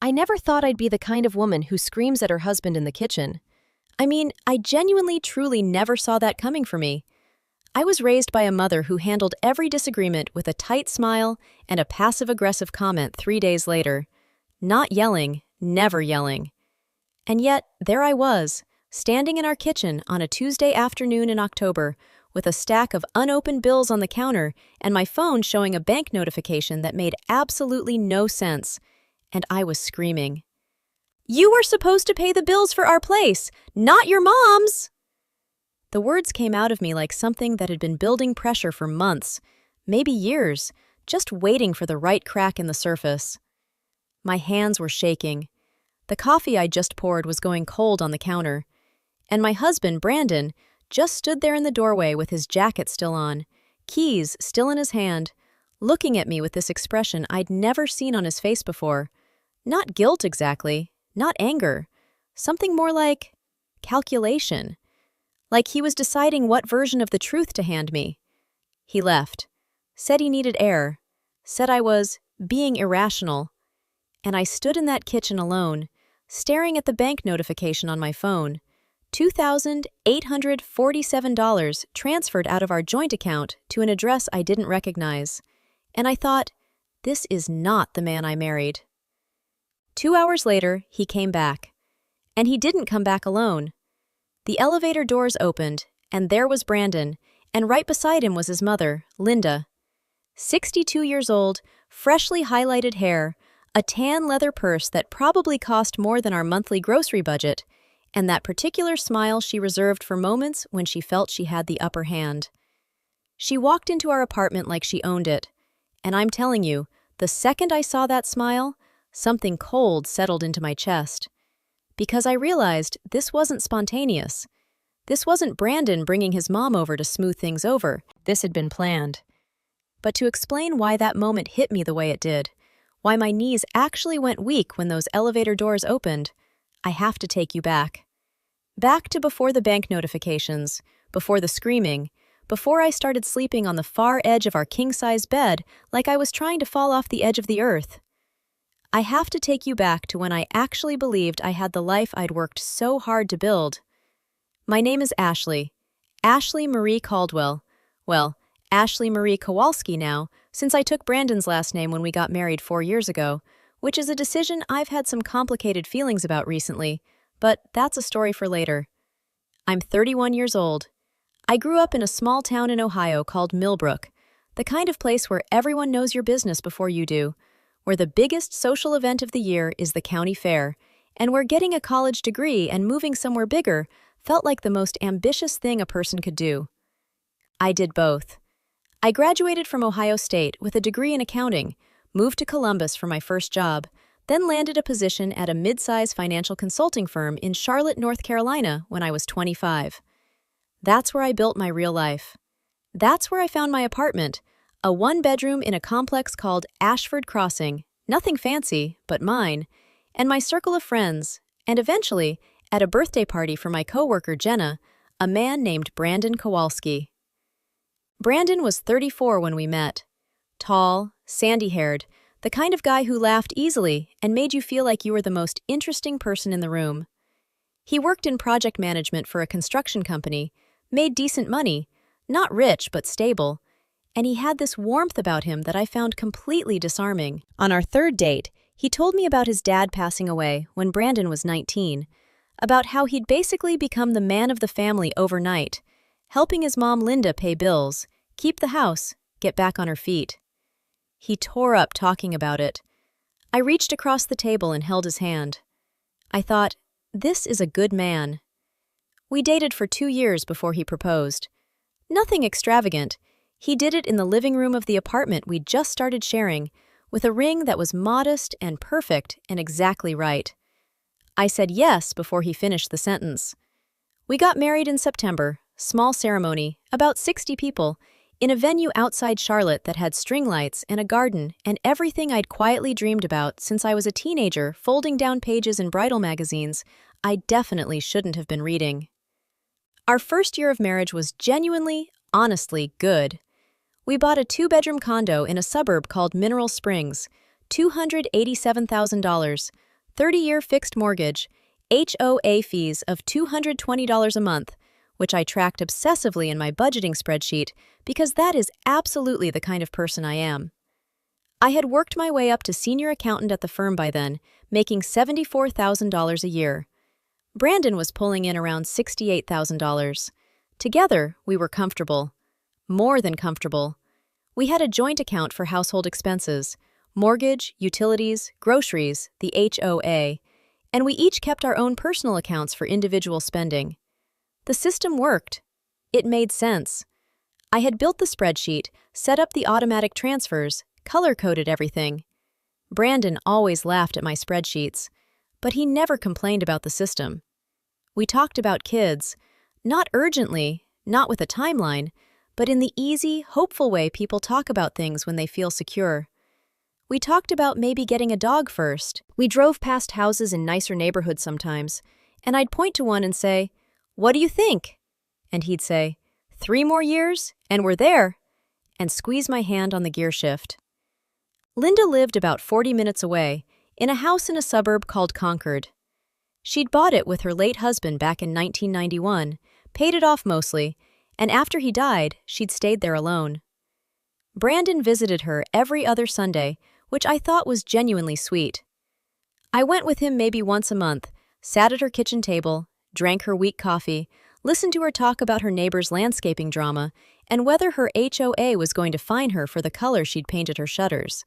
I never thought I'd be the kind of woman who screams at her husband in the kitchen. I mean, I genuinely, truly never saw that coming for me. I was raised by a mother who handled every disagreement with a tight smile and a passive-aggressive comment 3 days later. Not yelling, never yelling. And yet, there I was, standing in our kitchen on a Tuesday afternoon in October, with a stack of unopened bills on the counter and my phone showing a bank notification that made absolutely no sense. And I was screaming, "You were supposed to pay the bills for our place, not your mom's!" The words came out of me like something that had been building pressure for months, maybe years, just waiting for the right crack in the surface. My hands were shaking. The coffee I just poured was going cold on the counter. And my husband, Brandon, just stood there in the doorway with his jacket still on, keys still in his hand, looking at me with this expression I'd never seen on his face before. Not guilt exactly, not anger. Something more like calculation. Like he was deciding what version of the truth to hand me. He left, said he needed air, said I was being irrational. And I stood in that kitchen alone, staring at the bank notification on my phone. $2,847 transferred out of our joint account to an address I didn't recognize. And I thought, this is not the man I married. 2 hours later, he came back. And he didn't come back alone. The elevator doors opened, and there was Brandon, and right beside him was his mother, Linda. 62 years old, freshly highlighted hair, a tan leather purse that probably cost more than our monthly grocery budget, and that particular smile she reserved for moments when she felt she had the upper hand. She walked into our apartment like she owned it, and I'm telling you, the second I saw that smile, something cold settled into my chest. Because I realized this wasn't spontaneous. This wasn't Brandon bringing his mom over to smooth things over. This had been planned. But to explain why that moment hit me the way it did, why my knees actually went weak when those elevator doors opened, I have to take you back. Back to before the bank notifications, before the screaming, before I started sleeping on the far edge of our king-size bed like I was trying to fall off the edge of the earth. I have to take you back to when I actually believed I had the life I'd worked so hard to build. My name is Ashley. Ashley Marie Caldwell. Well, Ashley Marie Kowalski now, since I took Brandon's last name when we got married 4 years ago, which is a decision I've had some complicated feelings about recently, but that's a story for later. I'm 31 years old. I grew up in a small town in Ohio called Millbrook, the kind of place where everyone knows your business before you do, where the biggest social event of the year is the county fair, and where getting a college degree and moving somewhere bigger felt like the most ambitious thing a person could do. I did both. I graduated from Ohio State with a degree in accounting, moved to Columbus for my first job, then landed a position at a mid-size financial consulting firm in Charlotte, North Carolina when I was 25. That's where I built my real life. That's where I found my apartment, a one-bedroom in a complex called Ashford Crossing, nothing fancy, but mine, and my circle of friends, and eventually, at a birthday party for my coworker Jenna, a man named Brandon Kowalski. Brandon was 34 when we met. Tall, sandy-haired, the kind of guy who laughed easily and made you feel like you were the most interesting person in the room. He worked in project management for a construction company, made decent money, not rich but stable, and he had this warmth about him that I found completely disarming. On our third date, he told me about his dad passing away when Brandon was 19, about how he'd basically become the man of the family overnight, helping his mom Linda pay bills, keep the house, get back on her feet. He tore up talking about it. I reached across the table and held his hand. I thought, this is a good man. We dated for 2 years before he proposed. Nothing extravagant. He did it in the living room of the apartment we'd just started sharing, with a ring that was modest and perfect and exactly right. I said yes before he finished the sentence. We got married in September, small ceremony, about 60 people, in a venue outside Charlotte that had string lights and a garden and everything I'd quietly dreamed about since I was a teenager folding down pages in bridal magazines I definitely shouldn't have been reading. Our first year of marriage was genuinely, honestly good. We bought a 2-bedroom condo in a suburb called Mineral Springs, $287,000, 30-year fixed mortgage, HOA fees of $220 a month, which I tracked obsessively in my budgeting spreadsheet because that is absolutely the kind of person I am. I had worked my way up to senior accountant at the firm by then, making $74,000 a year. Brandon was pulling in around $68,000. Together, we were comfortable. More than comfortable. We had a joint account for household expenses, mortgage, utilities, groceries, the HOA, and we each kept our own personal accounts for individual spending. The system worked. It made sense. I had built the spreadsheet, set up the automatic transfers, color-coded everything. Brandon always laughed at my spreadsheets, but he never complained about the system. We talked about kids, not urgently, not with a timeline, but in the easy, hopeful way people talk about things when they feel secure. We talked about maybe getting a dog first. We drove past houses in nicer neighborhoods sometimes, and I'd point to one and say, "What do you think?" And he'd say, "3 more years, and we're there," and squeeze my hand on the gear shift. Linda lived about 40 minutes away, in a house in a suburb called Concord. She'd bought it with her late husband back in 1991, paid it off mostly, and after he died, she'd stayed there alone. Brandon visited her every other Sunday, which I thought was genuinely sweet. I went with him maybe once a month, sat at her kitchen table, drank her weak coffee, listened to her talk about her neighbor's landscaping drama, and whether her HOA was going to fine her for the color she'd painted her shutters.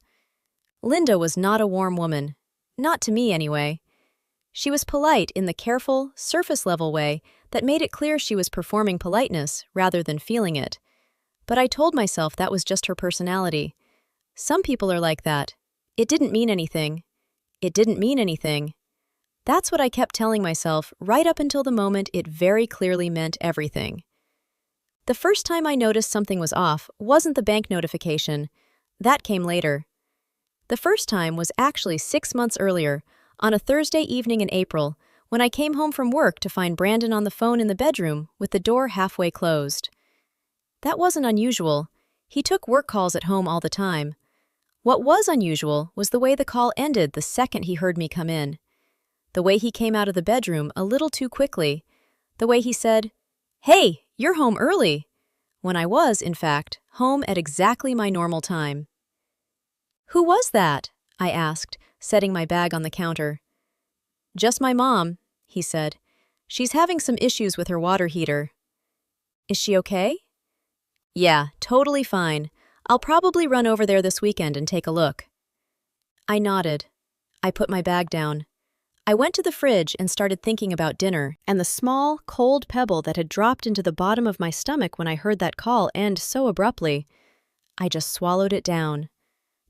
Linda was not a warm woman. Not to me, anyway. She was polite in the careful, surface-level way that made it clear she was performing politeness rather than feeling it. But I told myself that was just her personality. Some people are like that. It didn't mean anything. It didn't mean anything. That's what I kept telling myself right up until the moment it very clearly meant everything. The first time I noticed something was off wasn't the bank notification. That came later. The first time was actually 6 months earlier, on a Thursday evening in April, when I came home from work to find Brandon on the phone in the bedroom with the door halfway closed. That wasn't unusual. He took work calls at home all the time. What was unusual was the way the call ended the second he heard me come in. The way he came out of the bedroom a little too quickly. The way he said, "Hey, you're home early," when I was, in fact, home at exactly my normal time. "Who was that?" I asked, setting my bag on the counter. "Just my mom," he said. "She's having some issues with her water heater." "Is she okay?" "Yeah, totally fine. I'll probably run over there this weekend and take a look." I nodded. I put my bag down. I went to the fridge and started thinking about dinner and the small, cold pebble that had dropped into the bottom of my stomach when I heard that call end so abruptly. I just swallowed it down.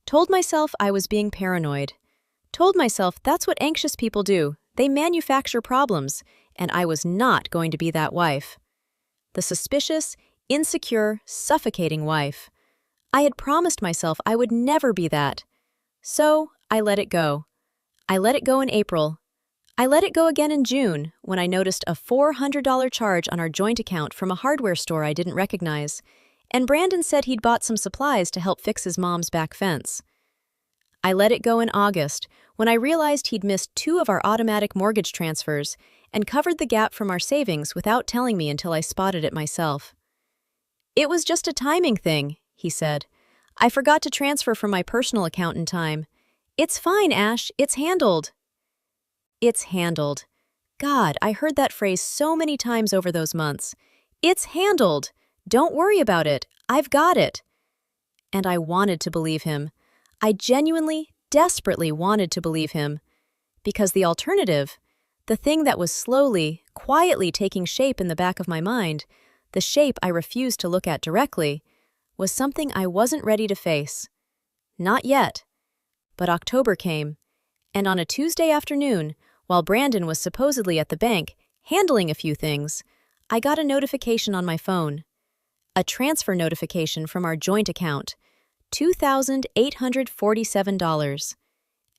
Told myself I was being paranoid. Told myself that's what anxious people do. They manufacture problems, and I was not going to be that wife. The suspicious, insecure, suffocating wife. I had promised myself I would never be that. So, I let it go. I let it go in April. I let it go again in June, when I noticed a $400 charge on our joint account from a hardware store I didn't recognize, and Brandon said he'd bought some supplies to help fix his mom's back fence. I let it go in August, when I realized he'd missed 2 of our automatic mortgage transfers and covered the gap from our savings without telling me until I spotted it myself. "It was just a timing thing," he said. "I forgot to transfer from my personal account in time. It's fine, Ash, it's handled." It's handled. God, I heard that phrase so many times over those months. It's handled. Don't worry about it. I've got it. And I wanted to believe him. I genuinely, desperately wanted to believe him. Because the alternative, the thing that was slowly, quietly taking shape in the back of my mind, the shape I refused to look at directly, was something I wasn't ready to face. Not yet. But October came, and on a Tuesday afternoon, while Brandon was supposedly at the bank, handling a few things, I got a notification on my phone. A transfer notification from our joint account, $2,847.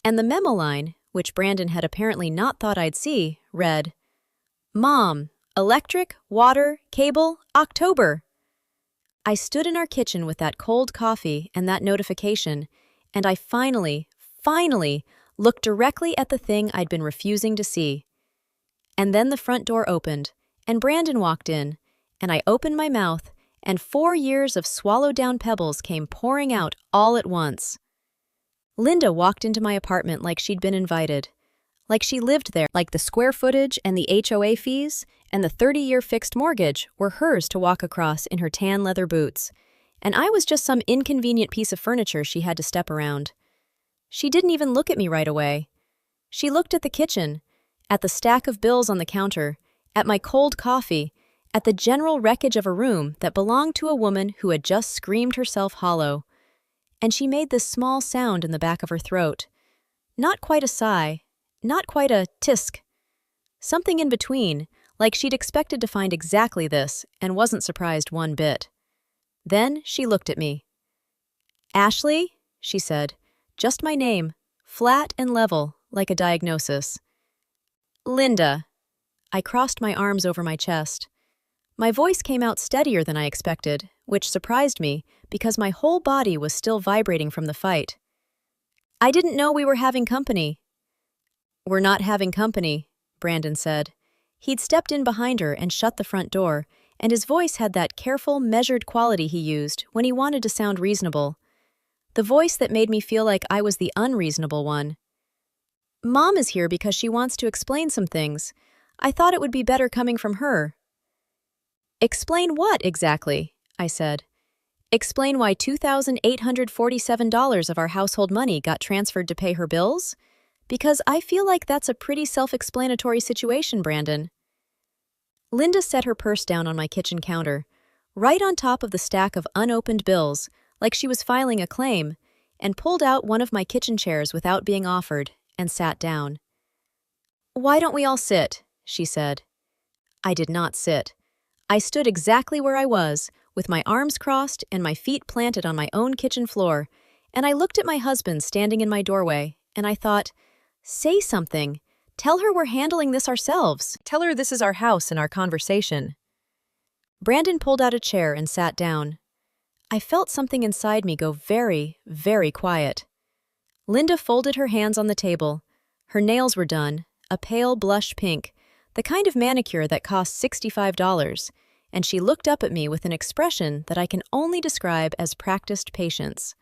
And the memo line, which Brandon had apparently not thought I'd see, read, "Mom, electric, water, cable, October." I stood in our kitchen with that cold coffee and that notification, and I finally looked directly at the thing I'd been refusing to see. And then the front door opened, and Brandon walked in, and I opened my mouth, and 4 years of swallowed-down pebbles came pouring out all at once. Linda walked into my apartment like she'd been invited, like she lived there, like the square footage and the HOA fees and the 30-year fixed mortgage were hers to walk across in her tan leather boots, and I was just some inconvenient piece of furniture she had to step around. She didn't even look at me right away. She looked at the kitchen, at the stack of bills on the counter, at my cold coffee, at the general wreckage of a room that belonged to a woman who had just screamed herself hollow. And she made this small sound in the back of her throat. Not quite a sigh, not quite a tisk. Something in between, like she'd expected to find exactly this and wasn't surprised one bit. Then she looked at me. "Ashley," she said, just my name, flat and level, like a diagnosis. "Linda." I crossed my arms over my chest. My voice came out steadier than I expected, which surprised me because my whole body was still vibrating from the fight. "I didn't know we were having company." "We're not having company," Brandon said. He'd stepped in behind her and shut the front door, and his voice had that careful, measured quality he used when he wanted to sound reasonable. The voice that made me feel like I was the unreasonable one. "Mom is here because she wants to explain some things. I thought it would be better coming from her." "Explain what, exactly?" I said. "Explain why $2,847 of our household money got transferred to pay her bills? Because I feel like that's a pretty self-explanatory situation, Brandon." Linda set her purse down on my kitchen counter, right on top of the stack of unopened bills, like she was filing a claim, and pulled out one of my kitchen chairs without being offered, and sat down. "Why don't we all sit?" she said. I did not sit. I stood exactly where I was, with my arms crossed and my feet planted on my own kitchen floor, and I looked at my husband standing in my doorway, and I thought, say something. Tell her we're handling this ourselves. Tell her this is our house and our conversation. Brandon pulled out a chair and sat down. I felt something inside me go very, very quiet. Linda folded her hands on the table. Her nails were done, a pale blush pink, the kind of manicure that costs $65, and she looked up at me with an expression that I can only describe as practiced patience.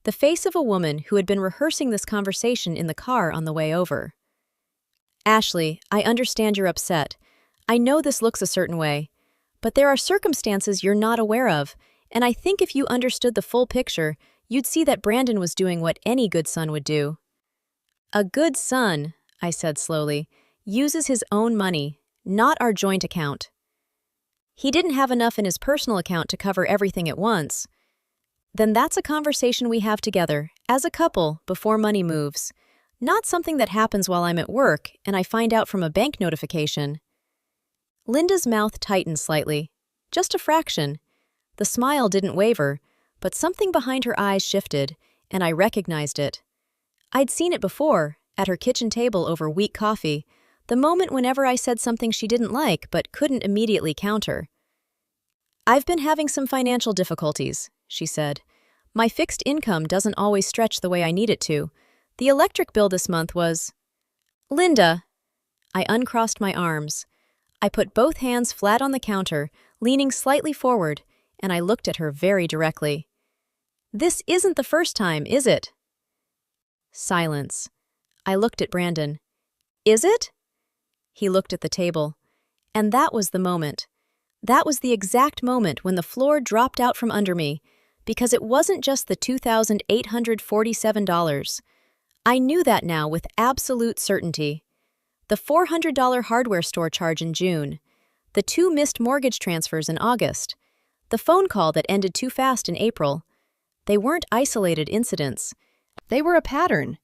The face of a woman who had been rehearsing this conversation in the car on the way over. "Ashley, I understand you're upset. I know this looks a certain way, but there are circumstances you're not aware of, and I think if you understood the full picture, you'd see that Brandon was doing what any good son would do." "A good son," I said slowly, "uses his own money, not our joint account." "He didn't have enough in his personal account to cover everything at once." "Then that's a conversation we have together, as a couple, before money moves. Not something that happens while I'm at work and I find out from a bank notification." Linda's mouth tightened slightly. Just a fraction. The smile didn't waver, but something behind her eyes shifted, and I recognized it. I'd seen it before, at her kitchen table over weak coffee, the moment whenever I said something she didn't like but couldn't immediately counter. "I've been having some financial difficulties," she said. "My fixed income doesn't always stretch the way I need it to. The electric bill this month was—" "Linda!" I uncrossed my arms. I put both hands flat on the counter, leaning slightly forward, and I looked at her very directly. "This isn't the first time, is it?" Silence. I looked at Brandon. "Is it?" He looked at the table. And that was the moment. That was the exact moment when the floor dropped out from under me, because it wasn't just the $2,847. I knew that now with absolute certainty. The $400 hardware store charge in June, the 2 missed mortgage transfers in August, the phone call that ended too fast in April. They weren't isolated incidents. They were a pattern.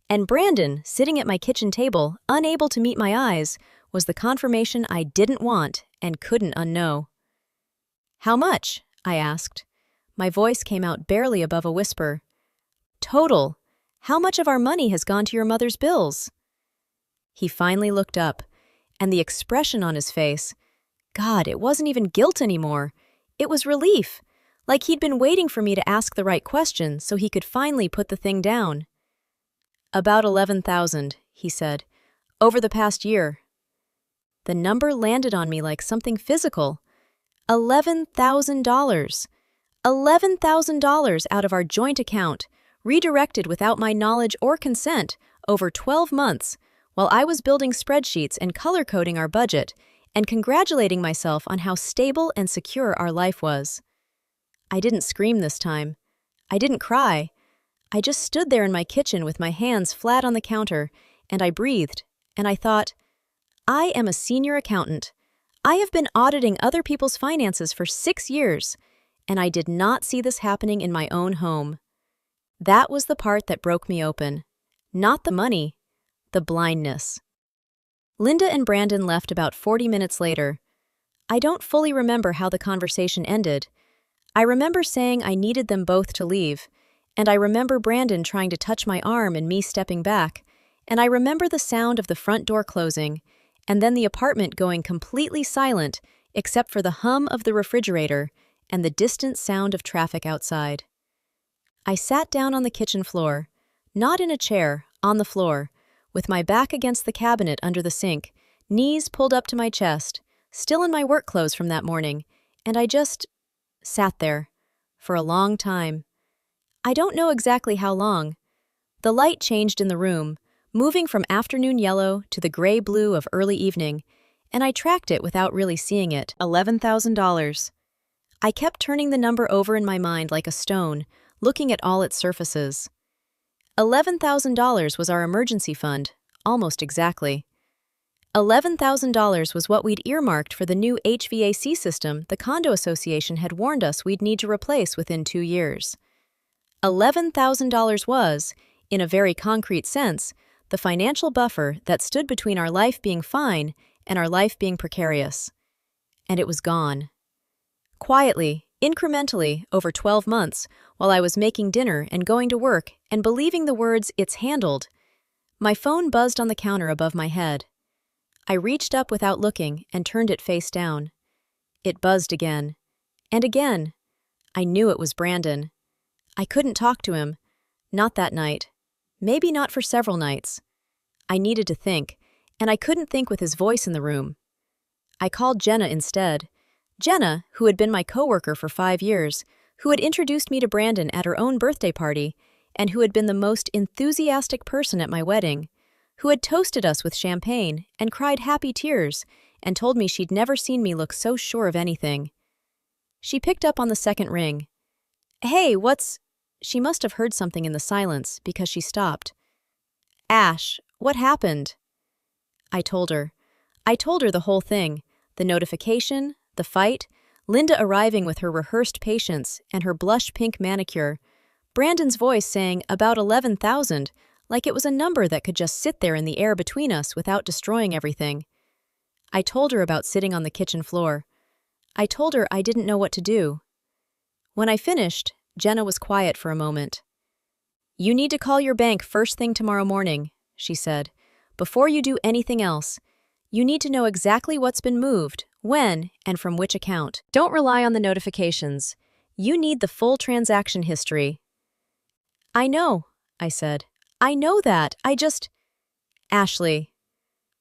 And Brandon, sitting at my kitchen table, unable to meet my eyes, was the confirmation I didn't want and couldn't unknow. "How much?" I asked. My voice came out barely above a whisper. "Total. How much of our money has gone to your mother's bills?" He finally looked up, and the expression on his face, God, it wasn't even guilt anymore. It was relief, like he'd been waiting for me to ask the right question so he could finally put the thing down. About 11,000, he said. Over the past year. The number landed on me like something physical. $11,000. $11,000 out of our joint account, redirected without my knowledge or consent, over 12 months, while I was building spreadsheets and color-coding our budget, and congratulating myself on how stable and secure our life was. I didn't scream this time. I didn't cry. I just stood there in my kitchen with my hands flat on the counter, and I breathed, and I thought, I am a senior accountant. I have been auditing other people's finances for 6 years, and I did not see this happening in my own home. That was the part that broke me open. Not the money, the blindness. Linda and Brandon left about 40 minutes later. I don't fully remember how the conversation ended. I remember saying I needed them both to leave, and I remember Brandon trying to touch my arm and me stepping back, and I remember the sound of the front door closing, and then the apartment going completely silent except for the hum of the refrigerator and the distant sound of traffic outside. I sat down on the kitchen floor, not in a chair, on the floor, with my back against the cabinet under the sink, knees pulled up to my chest, still in my work clothes from that morning, and I just sat there for a long time. I don't know exactly how long. The light changed in the room, moving from afternoon yellow to the gray-blue of early evening, and I tracked it without really seeing it. $11,000. I kept turning the number over in my mind like a stone, looking at all its surfaces. $11,000 was our emergency fund, almost exactly. $11,000 was what we'd earmarked for the new HVAC system the condo association had warned us we'd need to replace within 2 years. $11,000 was, in a very concrete sense, the financial buffer that stood between our life being fine and our life being precarious. And it was gone. Quietly, incrementally, over 12 months, while I was making dinner and going to work and believing the words, "It's handled," my phone buzzed on the counter above my head. I reached up without looking and turned it face down. It buzzed again. And again. I knew it was Brandon. I couldn't talk to him. Not that night. Maybe not for several nights. I needed to think, and I couldn't think with his voice in the room. I called Jenna instead. Jenna, who had been my coworker for 5 years, who had introduced me to Brandon at her own birthday party, and who had been the most enthusiastic person at my wedding, who had toasted us with champagne and cried happy tears and told me she'd never seen me look so sure of anything. She picked up on the second ring. "Hey, what's—" She must have heard something in the silence because she stopped. "Ash, what happened?" I told her. I told her the whole thing, the notification, the fight, Linda arriving with her rehearsed patience and her blush-pink manicure, Brandon's voice saying about 11,000, like it was a number that could just sit there in the air between us without destroying everything. I told her about sitting on the kitchen floor. I told her I didn't know what to do. When I finished, Jenna was quiet for a moment. "You need to call your bank first thing tomorrow morning," she said. "Before you do anything else, you need to know exactly what's been moved, when, and from which account. Don't rely on the notifications. You need the full transaction history." "I know," I said. "I know that. I just—" "Ashley."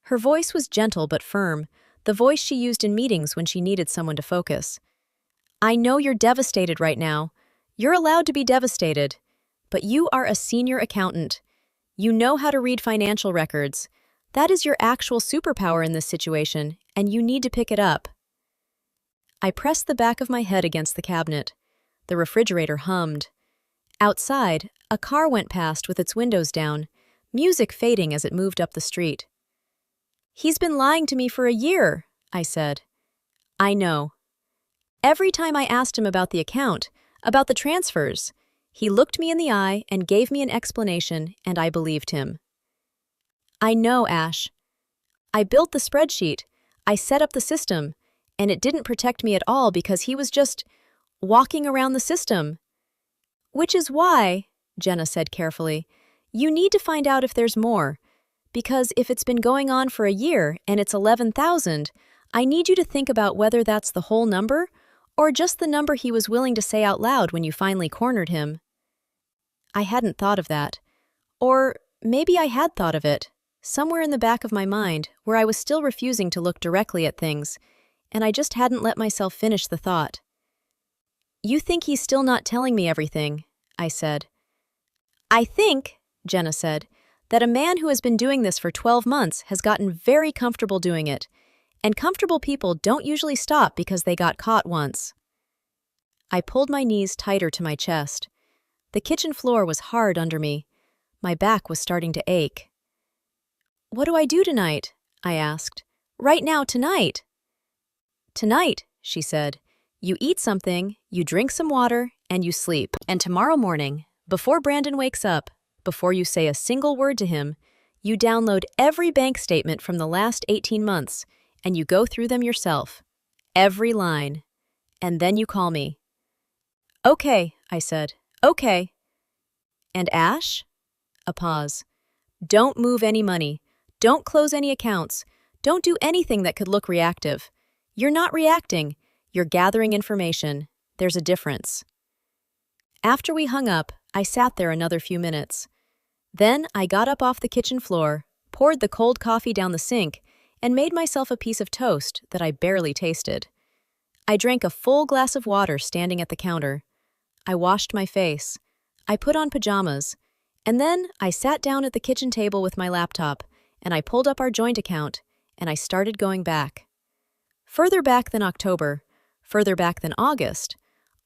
Her voice was gentle but firm, the voice she used in meetings when she needed someone to focus. "I know you're devastated right now. You're allowed to be devastated. But you are a senior accountant. You know how to read financial records. That is your actual superpower in this situation, and you need to pick it up." I pressed the back of my head against the cabinet. The refrigerator hummed. Outside, a car went past with its windows down, music fading as it moved up the street. "He's been lying to me for a year," I said. "I know." Every time I asked him about the account, about the transfers, he looked me in the eye and gave me an explanation, and I believed him. "I know, Ash. I built the spreadsheet, I set up the system, and it didn't protect me at all because he was just walking around the system. Which is why," Jenna said carefully, "you need to find out if there's more. Because if it's been going on for a year and it's 11,000, I need you to think about whether that's the whole number or just the number he was willing to say out loud when you finally cornered him." I hadn't thought of that. Or maybe I had thought of it, somewhere in the back of my mind, where I was still refusing to look directly at things, and I just hadn't let myself finish the thought. "You think he's still not telling me everything," I said. "I think," Jenna said, "that a man who has been doing this for 12 months has gotten very comfortable doing it, and comfortable people don't usually stop because they got caught once." I pulled my knees tighter to my chest. The kitchen floor was hard under me. My back was starting to ache. "What do I do tonight?" I asked. "Right now, tonight." "Tonight," she said, "you eat something, you drink some water, and you sleep. And tomorrow morning, before Brandon wakes up, before you say a single word to him, you download every bank statement from the last 18 months, and you go through them yourself. Every line. And then you call me." "Okay," I said. "Okay." "And Ash?" A pause. "Don't move any money. Don't close any accounts. Don't do anything that could look reactive. You're not reacting. You're gathering information. There's a difference." After we hung up, I sat there another few minutes. Then I got up off the kitchen floor, poured the cold coffee down the sink, and made myself a piece of toast that I barely tasted. I drank a full glass of water standing at the counter. I washed my face. I put on pajamas. And then I sat down at the kitchen table with my laptop, and I pulled up our joint account, and I started going back. Further back than October, further back than August,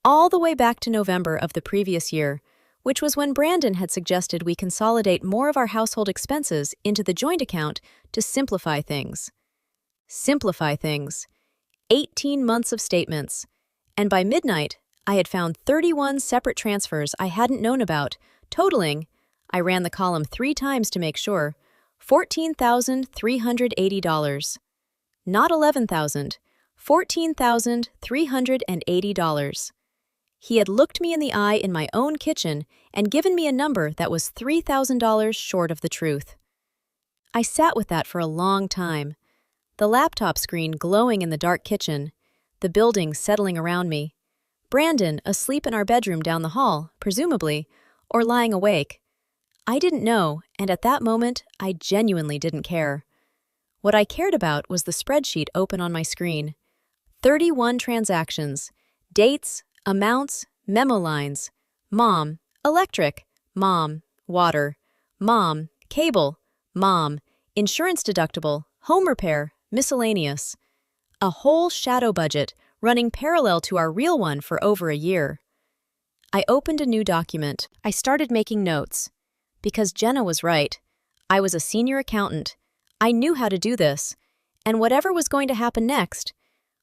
all the way back to November of the previous year, which was when Brandon had suggested we consolidate more of our household expenses into the joint account to simplify things. Simplify things. 18 months of statements. And by midnight, I had found 31 separate transfers I hadn't known about, totaling, I ran the column 3 times to make sure, $14,380. Not $11,000, $14,380. He had looked me in the eye in my own kitchen and given me a number that was $3,000 short of the truth. I sat with that for a long time, the laptop screen glowing in the dark kitchen, the building settling around me, Brandon asleep in our bedroom down the hall, presumably, or lying awake. I didn't know, and at that moment, I genuinely didn't care. What I cared about was the spreadsheet open on my screen. 31 transactions, dates, amounts, memo lines. Mom, electric. Mom, water. Mom, cable. Mom, insurance deductible, home repair, miscellaneous. A whole shadow budget running parallel to our real one for over a year. I opened a new document. I started making notes. Because Jenna was right. I was a senior accountant. I knew how to do this. And whatever was going to happen next,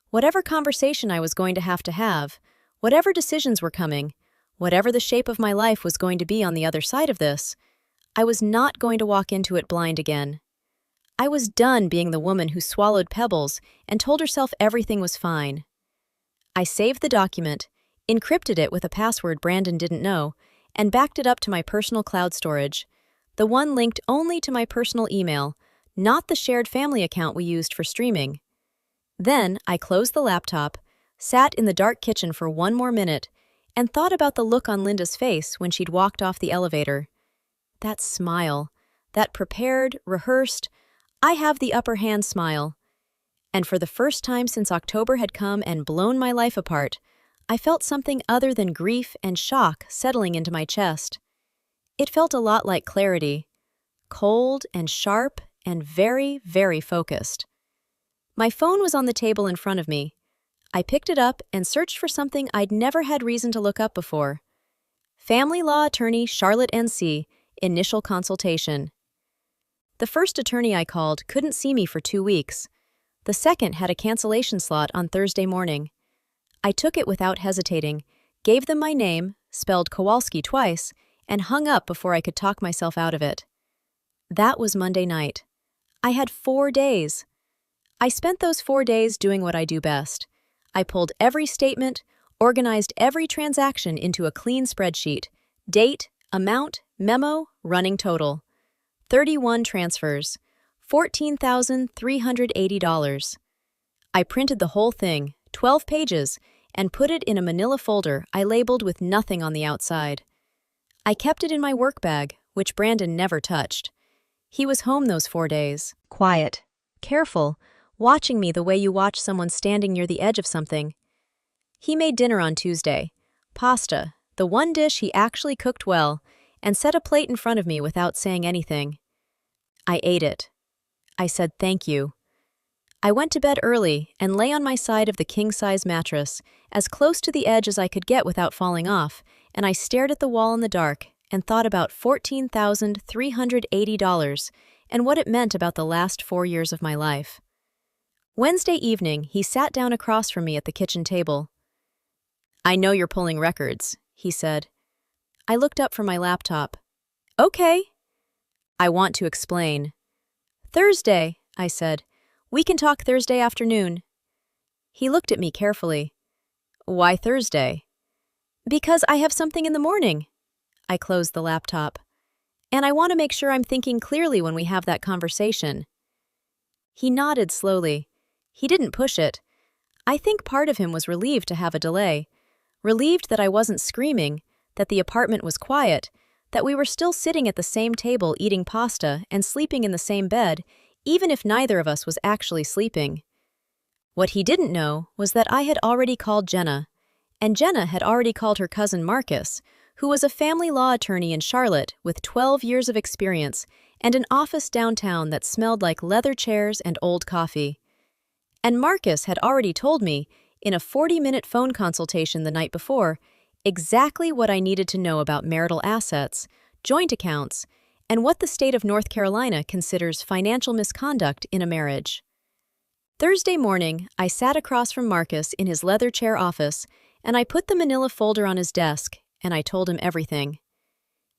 whatever conversation I was going to have, whatever decisions were coming, whatever the shape of my life was going to be on the other side of this, I was not going to walk into it blind again. I was done being the woman who swallowed pebbles and told herself everything was fine. I saved the document, encrypted it with a password Brandon didn't know, and backed it up to my personal cloud storage, the one linked only to my personal email, not the shared family account we used for streaming. Then I closed the laptop, sat in the dark kitchen for one more minute, and thought about the look on Linda's face when she'd walked off the elevator. That smile, that prepared, rehearsed, I have the upper hand smile. And for the first time since October had come and blown my life apart, I felt something other than grief and shock settling into my chest. It felt a lot like clarity, cold and sharp and very, very focused. My phone was on the table in front of me. I picked it up and searched for something I'd never had reason to look up before. Family Law Attorney Charlotte NC, initial consultation. The first attorney I called couldn't see me for 2 weeks. The second had a cancellation slot on Thursday morning. I took it without hesitating, gave them my name, spelled Kowalski twice, and hung up before I could talk myself out of it. That was Monday night. I had 4 days. I spent those 4 days doing what I do best. I pulled every statement, organized every transaction into a clean spreadsheet, date, amount, memo, running total. 31 transfers, $14,380. I printed the whole thing, 12 pages, and put it in a manila folder I labeled with nothing on the outside. I kept it in my work bag, which Brandon never touched. He was home those 4 days. Quiet. Careful. Watching me the way you watch someone standing near the edge of something. He made dinner on Tuesday. Pasta, the one dish he actually cooked well, and set a plate in front of me without saying anything. I ate it. I said thank you. I went to bed early and lay on my side of the king-size mattress, as close to the edge as I could get without falling off, and I stared at the wall in the dark and thought about $14,380 and what it meant about the last 4 years of my life. Wednesday evening, he sat down across from me at the kitchen table. "I know you're pulling records," he said. I looked up from my laptop. "Okay." "I want to explain." "Thursday," I said. "We can talk Thursday afternoon." He looked at me carefully. "Why Thursday?" "Because I have something in the morning." I closed the laptop. "And I want to make sure I'm thinking clearly when we have that conversation." He nodded slowly. He didn't push it. I think part of him was relieved to have a delay. Relieved that I wasn't screaming, that the apartment was quiet, that we were still sitting at the same table eating pasta and sleeping in the same bed, even if neither of us was actually sleeping. What he didn't know was that I had already called Jenna, and Jenna had already called her cousin Marcus, who was a family law attorney in Charlotte with 12 years of experience and an office downtown that smelled like leather chairs and old coffee. And Marcus had already told me, in a 40-minute phone consultation the night before, exactly what I needed to know about marital assets, joint accounts, and what the state of North Carolina considers financial misconduct in a marriage. Thursday morning, I sat across from Marcus in his leather chair office, and I put the manila folder on his desk, and I told him everything.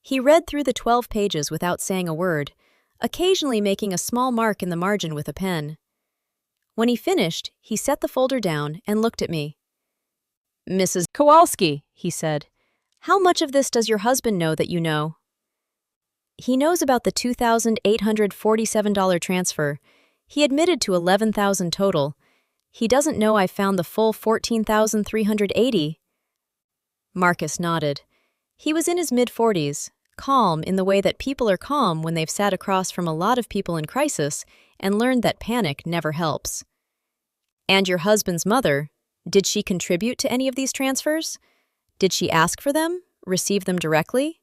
He read through the 12 pages without saying a word, occasionally making a small mark in the margin with a pen. When he finished, he set the folder down and looked at me. "Mrs. Kowalski," he said, "how much of this does your husband know that you know?" "He knows about the $2,847 transfer. He admitted to $11,000 total. He doesn't know I found the full $14,380. Marcus nodded. He was in his mid-40s, calm in the way that people are calm when they've sat across from a lot of people in crisis and learned that panic never helps. "And your husband's mother, did she contribute to any of these transfers? Did she ask for them, receive them directly?"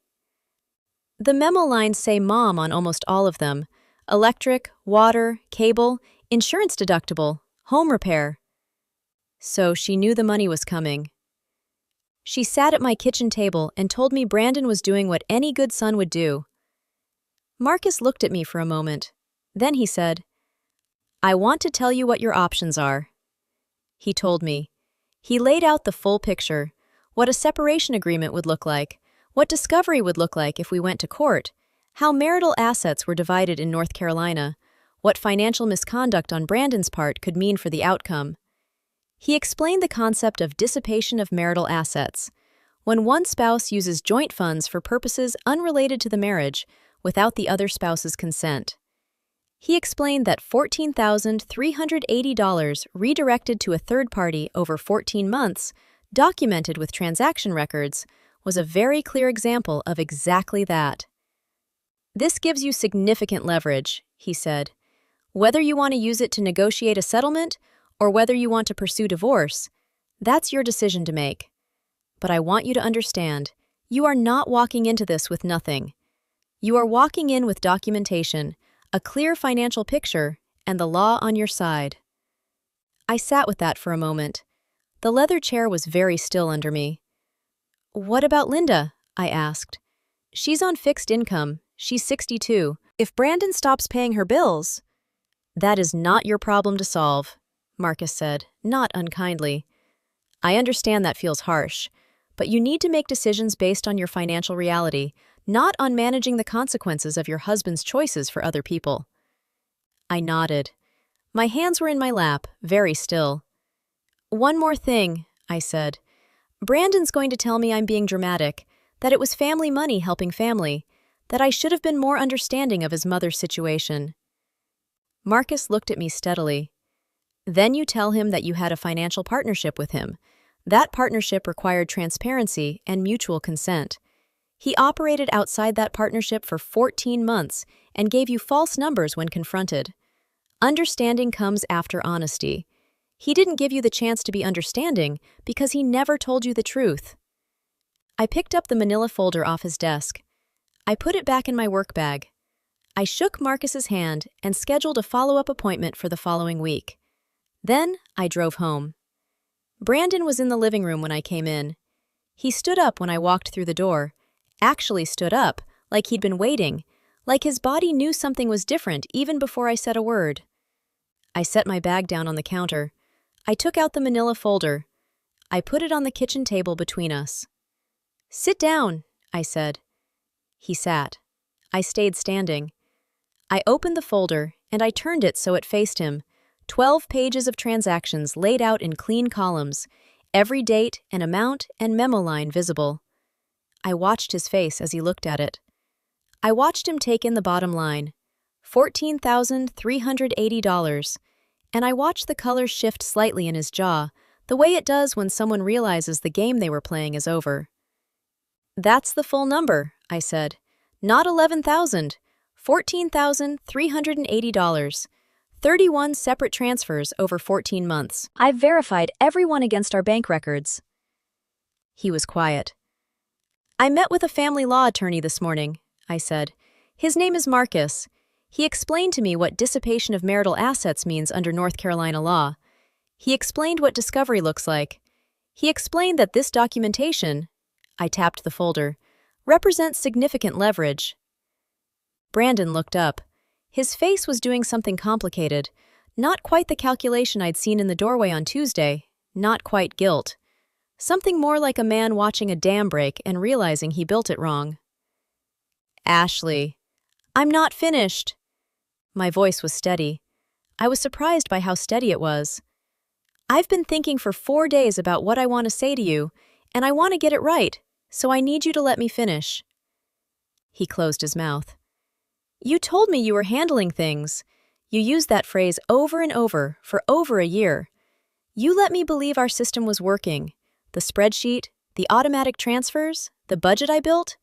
The memo lines say mom on almost all of them: electric, water, cable, insurance deductible, home repair. So she knew the money was coming. She sat at my kitchen table and told me Brandon was doing what any good son would do. Marcus looked at me for a moment. Then he said, "I want to tell you what your options are." He told me. He laid out the full picture, what a separation agreement would look like, what discovery would look like if we went to court, how marital assets were divided in North Carolina, what financial misconduct on Brandon's part could mean for the outcome. He explained the concept of dissipation of marital assets, when one spouse uses joint funds for purposes unrelated to the marriage without the other spouse's consent. He explained that $14,380 redirected to a third party over 14 months, documented with transaction records, was a very clear example of exactly that. "This gives you significant leverage," he said. "Whether you want to use it to negotiate a settlement or whether you want to pursue divorce, that's your decision to make. But I want you to understand, you are not walking into this with nothing. You are walking in with documentation, a clear financial picture, and the law on your side." I sat with that for a moment. The leather chair was very still under me. "What about Linda?" I asked. "She's on fixed income. She's 62. If Brandon stops paying her bills—" "That is not your problem to solve," Marcus said, not unkindly. "I understand that feels harsh, but you need to make decisions based on your financial reality, not on managing the consequences of your husband's choices for other people." I nodded. My hands were in my lap, very still. "One more thing," I said. "Brandon's going to tell me I'm being dramatic, that it was family money helping family, that I should have been more understanding of his mother's situation." Marcus looked at me steadily. "Then you tell him that you had a financial partnership with him. That partnership required transparency and mutual consent. He operated outside that partnership for 14 months and gave you false numbers when confronted. Understanding comes after honesty. He didn't give you the chance to be understanding because he never told you the truth. I picked up the manila folder off his desk. I put it back in my work bag. I shook Marcus's hand and scheduled a follow-up appointment for the following week. Then I drove home. Brandon was in the living room when I came in. He stood up when I walked through the door, actually stood up, like he'd been waiting, like his body knew something was different even before I said a word. I set my bag down on the counter. I took out the manila folder. I put it on the kitchen table between us. "Sit down," I said. He sat. I stayed standing. I opened the folder, and I turned it so it faced him. 12 pages of transactions laid out in clean columns, every date and amount and memo line visible. I watched his face as he looked at it. I watched him take in the bottom line, $14,380, and I watched the color shift slightly in his jaw, the way it does when someone realizes the game they were playing is over. "That's the full number," I said. "Not $11,000, $14,380. 31 separate transfers over 14 months. I've verified everyone against our bank records." He was quiet. "I met with a family law attorney this morning," I said. "His name is Marcus. He explained to me what dissipation of marital assets means under North Carolina law. He explained what discovery looks like. He explained that this documentation," I tapped the folder, "represents significant leverage." Brandon looked up. His face was doing something complicated. Not quite the calculation I'd seen in the doorway on Tuesday. Not quite guilt. Something more like a man watching a dam break and realizing he built it wrong. "Ashley, I'm not finished." My voice was steady. I was surprised by how steady it was. "I've been thinking for 4 days about what I want to say to you, and I want to get it right, so I need you to let me finish." He closed his mouth. "You told me you were handling things. You used that phrase over and over for over a year. You let me believe our system was working. The spreadsheet, the automatic transfers, the budget I built.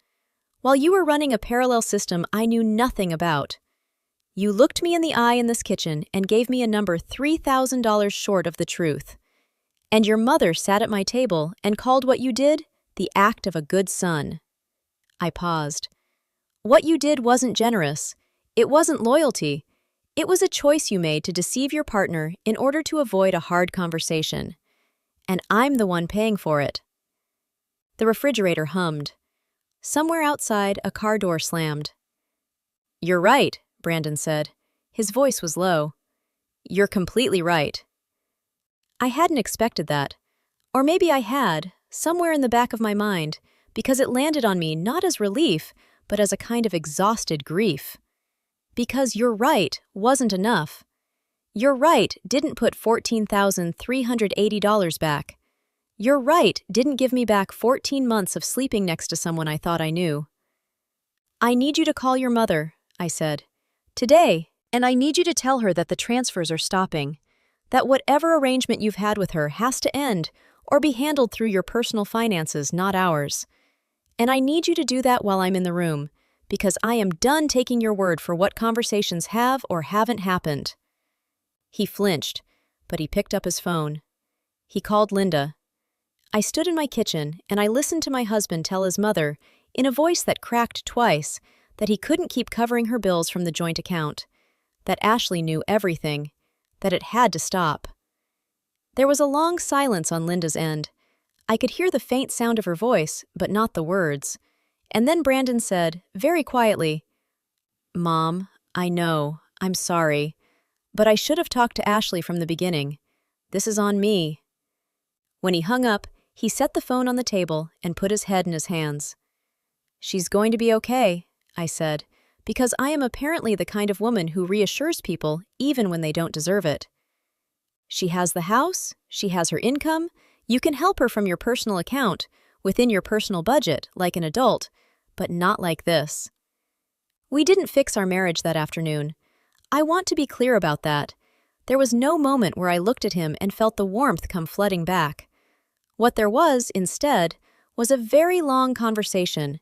While you were running a parallel system I knew nothing about. You looked me in the eye in this kitchen and gave me a number $3,000 short of the truth. And your mother sat at my table and called what you did the act of a good son." I paused. "What you did wasn't generous. It wasn't loyalty. It was a choice you made to deceive your partner in order to avoid a hard conversation. And I'm the one paying for it." The refrigerator hummed. Somewhere outside, a car door slammed. "You're right," Brandon said. His voice was low. "You're completely right." I hadn't expected that. Or maybe I had, somewhere in the back of my mind, because it landed on me not as relief, but as a kind of exhausted grief. Because "you're right" wasn't enough. "You're right" didn't put $14,380 back. "You're right" didn't give me back 14 months of sleeping next to someone I thought I knew. "I need you to call your mother," I said. "Today, and I need you to tell her that the transfers are stopping. That whatever arrangement you've had with her has to end or be handled through your personal finances, not ours. And I need you to do that while I'm in the room, because I am done taking your word for what conversations have or haven't happened." He flinched, but he picked up his phone. He called Linda. I stood in my kitchen and I listened to my husband tell his mother, in a voice that cracked twice, that he couldn't keep covering her bills from the joint account, that Ashley knew everything, that it had to stop. There was a long silence on Linda's end. I could hear the faint sound of her voice, but not the words. And then Brandon said, very quietly, "Mom, I know, I'm sorry, but I should have talked to Ashley from the beginning. This is on me." When he hung up, he set the phone on the table and put his head in his hands. "She's going to be okay," I said, because I am apparently the kind of woman who reassures people even when they don't deserve it. "She has the house, she has her income, you can help her from your personal account, within your personal budget, like an adult, but not like this." We didn't fix our marriage that afternoon. I want to be clear about that. There was no moment where I looked at him and felt the warmth come flooding back. What there was, instead, was a very long conversation,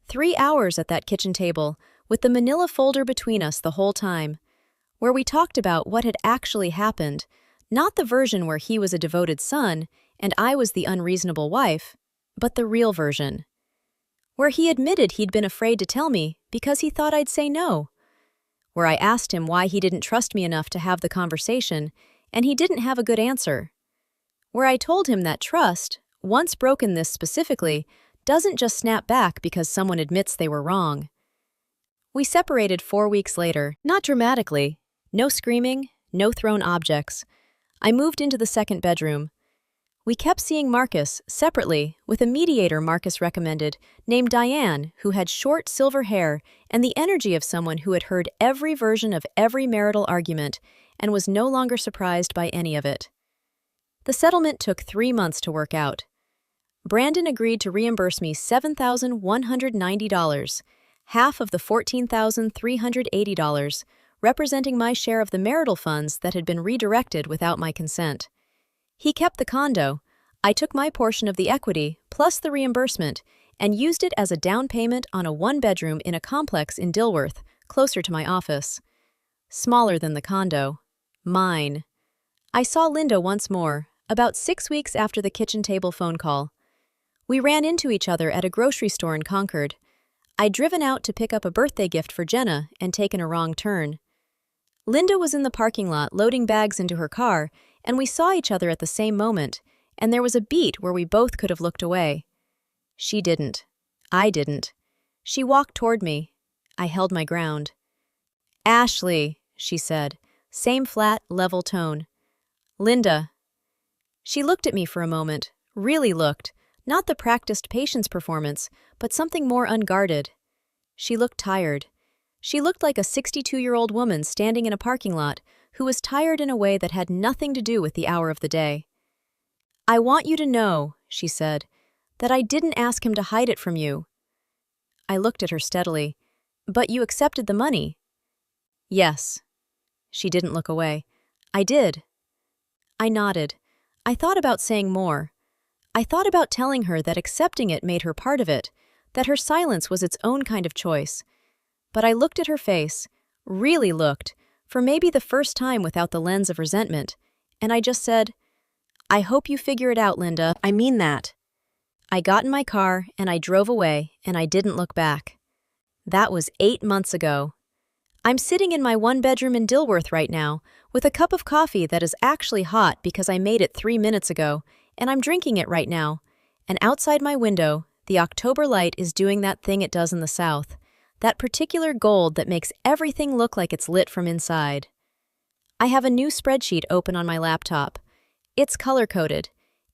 3 hours at that kitchen table, with the manila folder between us the whole time, where we talked about what had actually happened, not the version where he was a devoted son and I was the unreasonable wife, but the real version, where he admitted he'd been afraid to tell me because he thought I'd say no, where I asked him why he didn't trust me enough to have the conversation, and he didn't have a good answer, where I told him that trust, once broken this specifically, doesn't just snap back because someone admits they were wrong. We separated 4 weeks later, not dramatically, no screaming, no thrown objects. I moved into the second bedroom. We kept seeing Marcus, separately, with a mediator Marcus recommended, named Diane, who had short silver hair and the energy of someone who had heard every version of every marital argument and was no longer surprised by any of it. The settlement took 3 months to work out. Brandon agreed to reimburse me $7,190, half of the $14,380, representing my share of the marital funds that had been redirected without my consent. He kept the condo. I took my portion of the equity, plus the reimbursement, and used it as a down payment on a 1-bedroom in a complex in Dilworth, closer to my office. Smaller than the condo. Mine. I saw Linda once more, about 6 weeks after the kitchen table phone call. We ran into each other at a grocery store in Concord. I'd driven out to pick up a birthday gift for Jenna and taken a wrong turn. Linda was in the parking lot loading bags into her car, and we saw each other at the same moment, and there was a beat where we both could have looked away. She didn't. I didn't. She walked toward me. I held my ground. "Ashley," she said, same flat, level tone. "Linda." She looked at me for a moment, really looked, not the practiced patience performance, but something more unguarded. She looked tired. She looked like a 62-year-old woman standing in a parking lot who was tired in a way that had nothing to do with the hour of the day. "I want you to know," she said, "that I didn't ask him to hide it from you." I looked at her steadily. "But you accepted the money." "Yes." She didn't look away. "I did." I nodded. I thought about saying more. I thought about telling her that accepting it made her part of it, that her silence was its own kind of choice. But I looked at her face, really looked, for maybe the first time without the lens of resentment, and I just said, "I hope you figure it out, Linda. I mean that." I got in my car, and I drove away, and I didn't look back. That was 8 months ago. I'm sitting in my 1-bedroom in Dilworth right now, with a cup of coffee that is actually hot because I made it 3 minutes ago, and I'm drinking it right now. And outside my window, the October light is doing that thing it does in the South. That particular gold that makes everything look like it's lit from inside. I have a new spreadsheet open on my laptop. It's color-coded.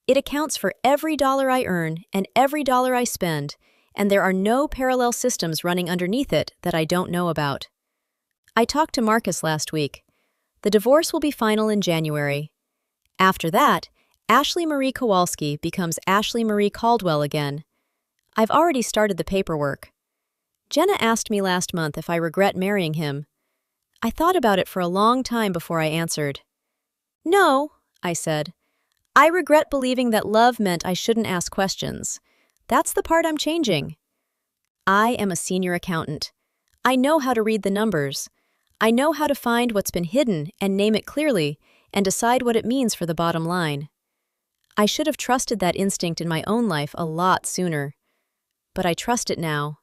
It accounts for every dollar I earn and every dollar I spend, and there are no parallel systems running underneath it that I don't know about. I talked to Marcus last week. The divorce will be final in January. After that, Ashley Marie Kowalski becomes Ashley Marie Caldwell again. I've already started the paperwork. Jenna asked me last month if I regret marrying him. I thought about it for a long time before I answered. "No," I said. "I regret believing that love meant I shouldn't ask questions. That's the part I'm changing. I am a senior accountant. I know how to read the numbers. I know how to find what's been hidden and name it clearly and decide what it means for the bottom line. I should have trusted that instinct in my own life a lot sooner. But I trust it now.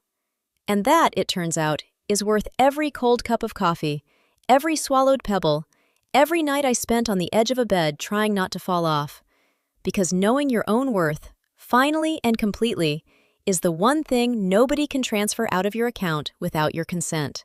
And that, it turns out, is worth every cold cup of coffee, every swallowed pebble, every night I spent on the edge of a bed trying not to fall off. Because knowing your own worth, finally and completely, is the one thing nobody can transfer out of your account without your consent.